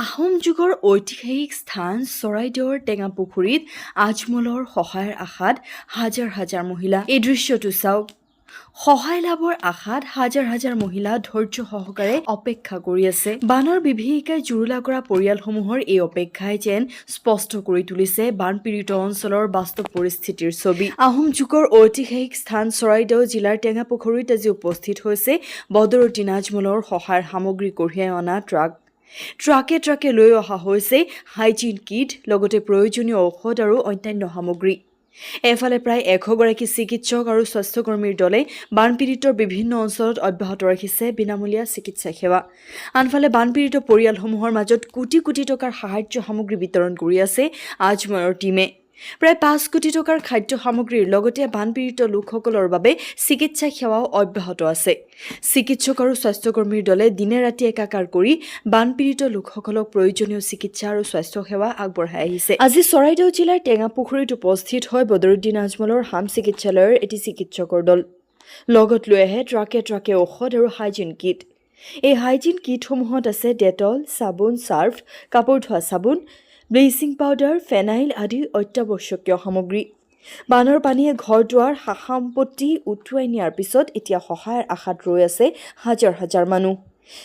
আহোম যুগৰ ঐতিহাসিক স্থান চৰাইদেউৰ টেঙাপুখুৰীত আজমলৰ সহায়ৰ আশাত হাজাৰ হাজাৰ মহিলা। এই দৃশ্যটো চাওক। সহায় লাভৰ আশাত হাজাৰ হাজাৰ মহিলা ধৈৰ্য সহকাৰে অপেক্ষা কৰি আছে। বানৰ বিভীষিকাই জুৰুলা কৰা পৰিয়ালসমূহৰ এই অপেক্ষাই যেন স্পষ্ট কৰি তুলিছে বানপীড়িত অঞ্চলৰ বাস্তৱ পৰিস্থিতিৰ ছবি। আহোম যুগৰ ঐতিহাসিক স্থান চৰাইদেউ জিলাৰ টেঙাপুখুৰীত আজি উপস্থিত হৈছে বদৰুদ্দিন আজমলৰ সহায়ৰ সামগ্ৰী কঢ়িয়াই অনা ট্ৰাক। ট্ৰাকে ট্ৰাকে লৈ অহা হৈছে হাইজিন কিট, লগতে প্ৰয়োজনীয় ঔষধ আৰু অন্যান্য সামগ্ৰী। এফালে প্ৰায় 100 গৰাকী চিকিৎসক আৰু স্বাস্থ্যকৰ্মীৰ দলে বানপীড়িতৰ বিভিন্ন অঞ্চলত অব্যাহত ৰাখিছে বিনামূলীয়া চিকিৎসা সেৱা। আনফালে বানপীড়িত পৰিয়ালসমূহৰ মাজত কোটি কোটি টকাৰ সাহায্য সামগ্ৰী বিতৰণ কৰি আছে আজমলৰ টীমে। প্ৰায় 5 কোটি টকাৰ খাদ্য সামগ্ৰীৰ লগতে বানপীড়িত লোকসকলৰ বাবে চিকিৎসা সেৱাও অব্যাহত আছে। চিকিৎসক আৰু স্বাস্থ্যকৰ্মীৰ দলে দিনে ৰাতি একাকাৰ কৰি বানপীড়িত লোকসকলক প্ৰয়োজনীয় চিকিৎসা আৰু স্বাস্থ্য সেৱা আগবঢ়াই আহিছে। আজি চৰাইদেউ জিলাৰ টেঙাপুখুৰীত উপস্থিত হয় বদৰুদ্দিন আজমলৰ হাম চিকিৎসালয়ৰ এটি চিকিৎসকৰ দল। লগত লৈ আহে ট্ৰাকে ট্ৰাকে ঔষধ আৰু হাইজিন কিট। এই হাইজিন কিটসমূহত আছে ডেটল, চাবোন, চাৰ্ফ, কাপোৰ ধোৱা চাবোন, ব্লিচিং পাউডাৰ, ফেনাইল আদি অত্যাৱশ্যকীয় সামগ্ৰী। বানৰ পানীয়ে ঘৰ দুৱাৰ সা সম্পত্তি উটুৱাই নিয়াৰ পিছত এতিয়া সহায়ৰ আশাত ৰৈ আছে হাজাৰ হাজাৰ মানুহ।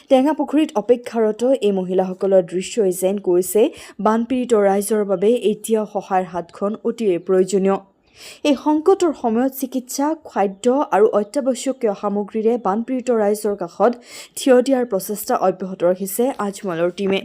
টেঙাপুখুৰীত অপেক্ষাৰত এই মহিলাসকলৰ দৃশ্যই যেন কৈছে বানপীড়িত ৰাইজৰ বাবে এতিয়াও সহায়ৰ হাতখন অতিয়ে প্ৰয়োজনীয়। এই সংকটৰ সময়ত চিকিৎসা, খাদ্য আৰু অত্যাৱশ্যকীয় সামগ্ৰীৰে বানপীড়িত ৰাইজৰ কাষত থিয় দিয়াৰ প্ৰচেষ্টা অব্যাহত ৰাখিছে আজমলৰ টীমে।